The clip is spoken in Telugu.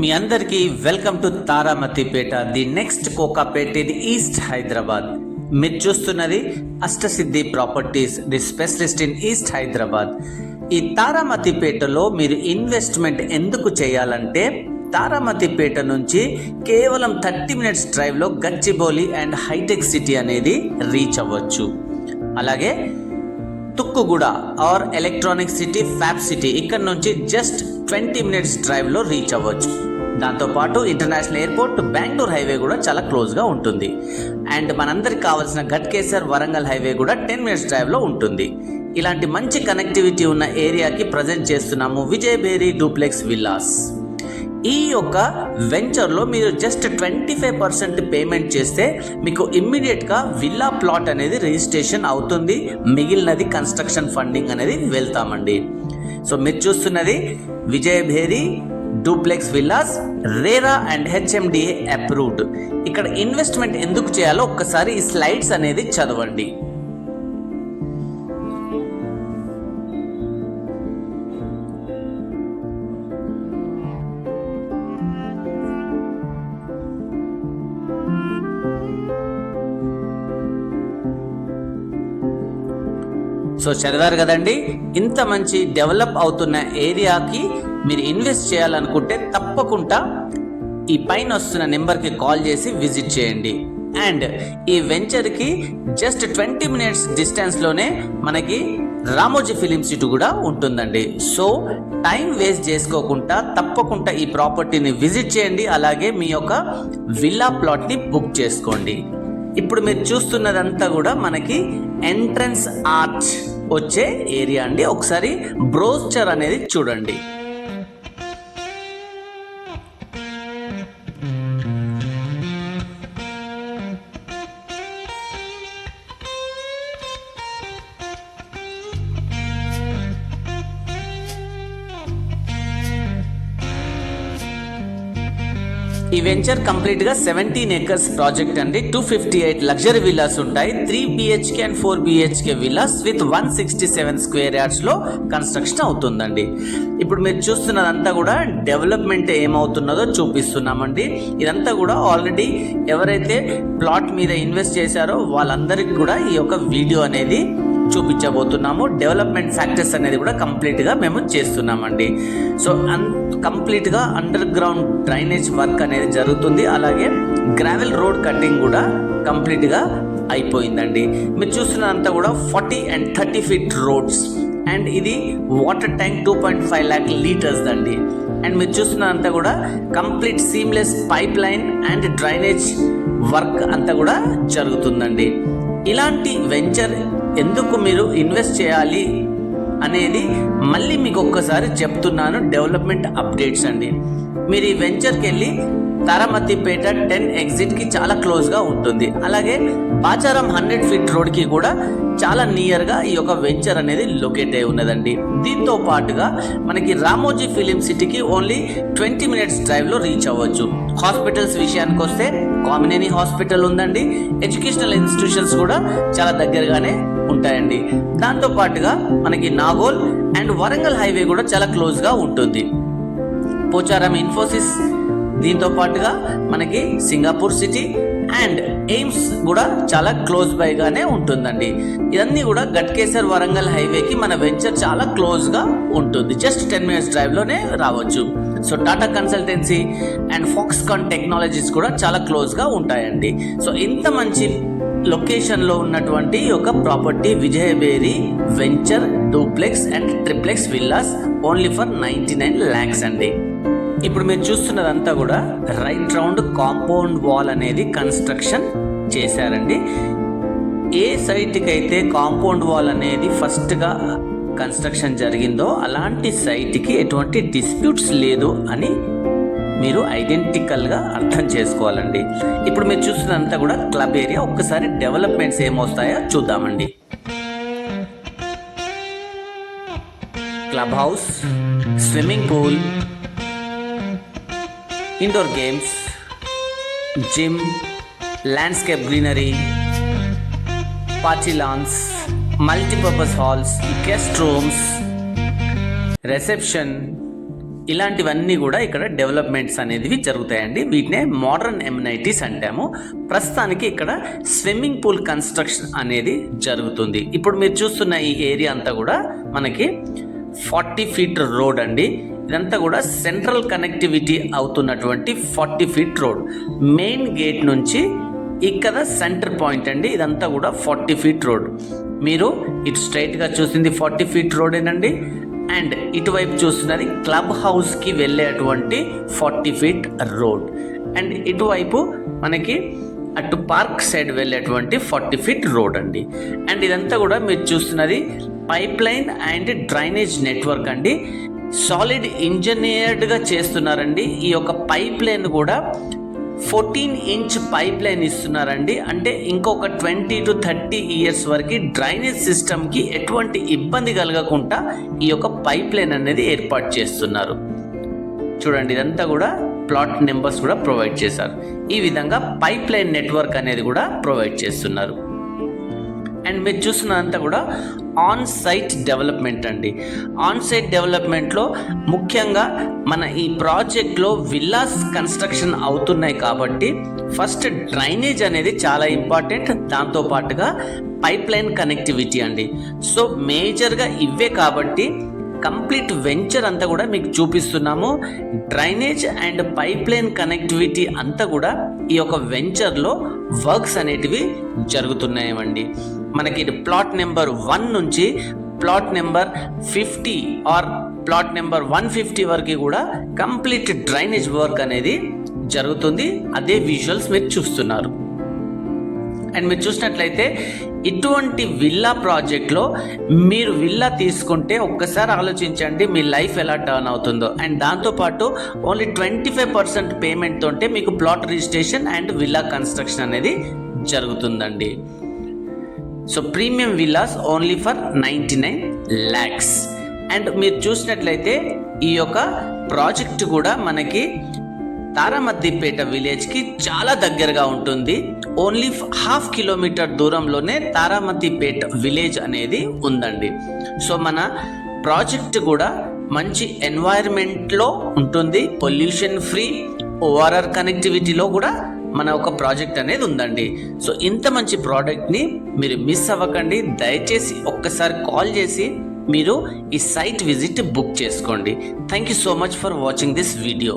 మీ అందరికీ welcome to Taramatipeta, the next Kokapeta in east Hyderabad. మీరు చూస్తున్నది అష్టసిద్ధి properties, the specialist in east Hyderabad. ఈ తారామతిపేటలో మీరు ఇన్వెస్ట్మెంట్ ఎందుకు చేయాలంటే, తారామతిపేట నుంచి కేవలం 30 మినిట్స్ డ్రైవ్లో గచ్చిబౌలి అండ్ హైటెక్ సిటీ అనేది రీచ్ అవ్వచ్చు. అలాగే Tukkuguda are electronic city, fab city ఇక్కడ నుంచి జస్ట్ 20 మినిట్స్ డ్రైవ్లో రీచ్ అవ్వచ్చు. దాంతోపాటు ఇంటర్నేషనల్ ఎయిర్పోర్ట్, బెంగళూరు హైవే కూడా చాలా క్లోజ్గా ఉంటుంది. అండ్ మనందరికి కావాల్సిన ఘట్కేసర్, వరంగల్ హైవే కూడా 10 మినిట్స్ డ్రైవ్లో ఉంటుంది. ఇలాంటి మంచి కనెక్టివిటీ ఉన్న ఏరియాకి ప్రజెంట్ చేస్తున్నాము విజయ్ బేరీ డూప్లెక్స్ విల్లాస్. ఈ యొక్క వెంచర్లో మీరు జస్ట్ 25% పేమెంట్ చేస్తే మీకు ఇమ్మీడియట్గా విల్లా ప్లాట్ అనేది రిజిస్ట్రేషన్ అవుతుంది. మిగిలినది కన్స్ట్రక్షన్ ఫండింగ్ అనేది వెళ్తామండి. సో మీరు చూస్తున్నది Vijay Beri duplex villas, RERA and HMDA approved. ఇక్కడ ఇన్వెస్ట్మెంట్ ఎందుకు చేయాలో ఒక్కసారి ఈ స్లైడ్స్ అనేది చదవండి. సో చదివారు కదండి, ఇంత మంచి డెవలప్ అవుతున్న ఏరియాకి మీరు ఇన్వెస్ట్ చేయాలనుకుంటే తప్పకుండా ఈ పైన వస్తున్న నెంబర్కి కాల్ చేసి విజిట్ చేయండి. అండ్ ఈ వెంచర్కి జస్ట్ 20 మినిట్స్ డిస్టెన్స్లోనే మనకి రామోజీ ఫిలిం సిటీ కూడా ఉంటుందండి. సో టైం వేస్ట్ చేసుకోకుండా తప్పకుండా ఈ ప్రాపర్టీని విజిట్ చేయండి. అలాగే మీ యొక్క విల్లా ప్లాట్ని బుక్ చేసుకోండి. ఇప్పుడు మీరు చూస్తున్నదంతా కూడా మనకి ఎంట్రన్స్ ఆర్చ్ వచ్చే ఏరియా అండి. ఒకసారి బ్రోచర్ అనేది చూడండి. ఈ వెంచర్ కంప్లీట్ గా 17 ఏకర్స్ ప్రాజెక్ట్ అండి. 258 లగ్జరీ విల్లాస్ ఉంటాయి. 3 BHK and 4 BHK villas with 167 square yards లో కన్స్ట్రక్షన్ అవుతుందండి. ఇప్పుడు మీరు చూస్తున్నదంతా కూడా డెవలప్మెంట్ ఏమవుతున్నదో చూపిస్తున్నామండి. ఇదంతా కూడా ఆల్రెడీ ఎవరైతే ప్లాట్ మీద ఇన్వెస్ట్ చేశారో వాళ్ళందరికీ కూడా ఈ యొక్క వీడియో అనేది చూపించబోతున్నాము. డెవలప్మెంట్ ఫ్యాక్టర్స్ అనేది కూడా కంప్లీట్గా మేము చేస్తున్నామండి. సో కంప్లీట్గా అండర్ గ్రౌండ్ డ్రైనేజ్ వర్క్ అనేది జరుగుతుంది. అలాగే గ్రావెల్ రోడ్ కటింగ్ కూడా కంప్లీట్గా అయిపోయిందండి. మీరు చూస్తున్నంతా కూడా 40 and 30 ఫీట్ రోడ్స్. అండ్ ఇది వాటర్ ట్యాంక్ 2.5 lakh లీటర్స్ అండి. అండ్ మీరు చూస్తున్నంతా కూడా complete seamless pipe line and drainage work అంతా కూడా జరుగుతుందండి. ఇలాంటి వెంచర్ ఎందుకు మీరు ఇన్వెస్ట్ చేయాలి అనేది మళ్ళీ మీకు ఒక్కసారి చెప్తున్నాను. డెవలప్మెంట్ అప్డేట్స్ అండి. మీరు ఈ వెంచర్కి వెళ్ళి తారామతిపేట 10 ఎగ్జిట్కి చాలా క్లోజ్గా ఉంటుంది. అలాగే బాచారం 100 ఫీట్ రోడ్కి కూడా చాలా నియర్గా ఈ యొక్క వెంచర్ అనేది లొకేట్ అయి ఉన్నదండి. దీంతో పాటుగా మనకి రామోజీ ఫిలిం సిటీకి ఓన్లీ 20 మినిట్స్ డ్రైవ్లో రీచ్ అవ్వచ్చు. హాస్పిటల్స్ విషయానికి వస్తే కామినేని హాస్పిటల్ ఉందండి. ఎడ్యుకేషనల్ ఇన్స్టిట్యూషన్స్ కూడా చాలా దగ్గరగానే ఉంటాయండి. దాంతో పాటుగా మనకి నాగోల్ అండ్ వరంగల్ హైవే కూడా చాలా క్లోజ్గా ఉంటుంది. పోచారం ఇన్ఫోసిస్, దీంతో పాటుగా మనకి సింగపూర్ సిటీ అండ్ ఎయిమ్స్ కూడా చాలా క్లోజ్ బైగానే ఉంటుందండి. ఇవన్నీ కూడా ఘట్కేసర్, వరంగల్ హైవేకి మన వెంచర్ చాలా క్లోజ్గా ఉంటుంది. జస్ట్ 10 మినిట్స్ డ్రైవ్లోనే రావచ్చు. So Tata consultancy and Foxconn technologies కూడా చాలా క్లోజ్గా ఉంటాయండి. సో ఇంత మంచి లొకేషన్లో ఉన్నటువంటి ఒక property Vijay Beri venture duplex and triplex villas only for 99 lakhs అండి. ఇప్పుడు మీరు చూస్తున్నదంతా కూడా రైట్ రౌండ్ కాంపౌండ్ వాల్ అనేది కన్స్ట్రక్షన్ చేశారండి. ఏ సైట్కి అయితే కాంపౌండ్ వాల్ అనేది ఫస్ట్గా కన్స్ట్రక్షన్ జరిగిందో అలాంటి సైట్కి ఎటువంటి డిస్ప్యూట్స్ లేదు అని మీరు ఐడెంటికల్గా అర్థం చేసుకోవాలండి. ఇప్పుడు మీరు చూస్తున్నంతా కూడా క్లబ్ ఏరియా. ఒక్కసారి డెవలప్మెంట్స్ ఏమొస్తాయో చూద్దామండి. Club house, swimming pool, indoor games, gym, landscape greenery, party lawns, multipurpose halls, guest rooms, reception, ఇలాంటివన్నీ కూడా ఇక్కడ డెవలప్మెంట్స్ అనేవి జరుగుతాయండి. వీటినే మోడర్న్ ఎమ్యూనిటీస్ అంటాము. ప్రస్తుతానికి ఇక్కడ స్విమ్మింగ్ పూల్ కన్స్ట్రక్షన్ అనేది జరుగుతుంది. ఇప్పుడు మీరు చూస్తున్న ఈ ఏరియా అంతా కూడా మనకి 40 ఫీట్ రోడ్ అండి. ఇదంతా కూడా సెంట్రల్ కనెక్టివిటీ అవుతున్నటువంటి 40 ఫీట్ రోడ్. మెయిన్ గేట్ నుంచి ఇక్కడ సెంటర్ పాయింట్ అండి. ఇదంతా కూడా 40 ఫీట్ రోడ్. మీరు ఇటు స్ట్రైట్గా చూసింది 40 ఫీట్ రోడేనండి. అండ్ ఇటువైపు చూస్తున్నది క్లబ్ హౌస్కి వెళ్ళేటువంటి 40 ఫీట్ రోడ్. అండ్ ఇటువైపు మనకి అటు పార్క్ సైడ్ వెళ్ళేటువంటి 40 ఫీట్ రోడ్ అండి. అండ్ ఇదంతా కూడా మీరు చూస్తున్నది pipe line and drainage network అండి. సాలిడ్ ఇంజనీర్డ్గా చేస్తున్నారండి. ఈ యొక్క పైప్ లైన్ కూడా 14 ఇంచ్ పైప్ లైన్ ఇస్తున్నారండి. అంటే ఇంకొక 20 to 30 ఇయర్స్ వరకు డ్రైనేజ్ సిస్టమ్కి ఎటువంటి ఇబ్బంది కలగకుండా ఈ యొక్క పైప్ లైన్ అనేది ఏర్పాటు చేస్తున్నారు. చూడండి, ఇదంతా కూడా ప్లాట్ నెంబర్స్ కూడా ప్రొవైడ్ చేశారు. ఈ విధంగా పైప్ లైన్ నెట్వర్క్ అనేది కూడా ప్రొవైడ్ చేస్తున్నారు. అండ్ మీరు చూస్తున్నదంతా కూడా ఆన్ సైట్ డెవలప్మెంట్ అండి. ఆన్ సైట్ డెవలప్మెంట్లో ముఖ్యంగా మన ఈ ప్రాజెక్ట్లో విల్లాస్ కన్స్ట్రక్షన్ అవుతున్నాయి కాబట్టి ఫస్ట్ డ్రైనేజ్ అనేది చాలా ఇంపార్టెంట్. దాంతోపాటుగా పైప్ లైన్ కనెక్టివిటీ అండి. సో మేజర్గా ఇవే కాబట్టి కంప్లీట్ వెంచర్ అంతా కూడా మీకు చూపిస్తున్నాము. Drainage and pipe line connectivity అంతా కూడా ఈ యొక్క వెంచర్లో వర్క్స్ అనేటివి జరుగుతున్నాయండి. మనకి ప్లాట్ నెంబర్ 1 నుంచి plot number 50 or plot number 150 వరకు కూడా కంప్లీట్ డ్రైనేజ్ వర్క్ అనేది జరుగుతుంది. అదే విజువల్స్ మీరు చూస్తున్నారు. అండ్ మీరు చూసినట్లయితే ఇటువంటి విల్లా ప్రాజెక్ట్లో మీరు విల్లా తీసుకుంటే ఒక్కసారి ఆలోచించండి మీ లైఫ్ ఎలా టర్న్ అవుతుందో. అండ్ దాంతోపాటు ఓన్లీ 25% పేమెంట్తో ఉంటే మీకు plot registration and villa construction అనేది జరుగుతుందండి. So premium villas only for 99 lakhs. And మీరు చూసినట్లయితే ఈ యొక్క ప్రాజెక్ట్ కూడా మనకి తారామద్దిపేట విలేజ్కి చాలా దగ్గరగా ఉంటుంది. ఓన్లీ 1/2 కిలోమీటర్ దూరంలోనే తారామద్దిపేట విలేజ్ అనేది ఉందండి. సో మన ప్రాజెక్ట్ కూడా మంచి ఎన్వైరన్మెంట్లో ఉంటుంది. పొల్యూషన్ ఫ్రీ, ఓఆర్ఆర్ కనెక్టివిటీలో కూడా మన ఒక ప్రాజెక్ట్ అనేది ఉందండి. సో ఇంత మంచి ప్రోడక్ట్ని మీరు మిస్ అవ్వకండి. దయచేసి ఒక్కసారి కాల్ చేసి మీరు ఈ సైట్ విజిట్ బుక్ చేసుకోండి. Thank you so much for watching this video.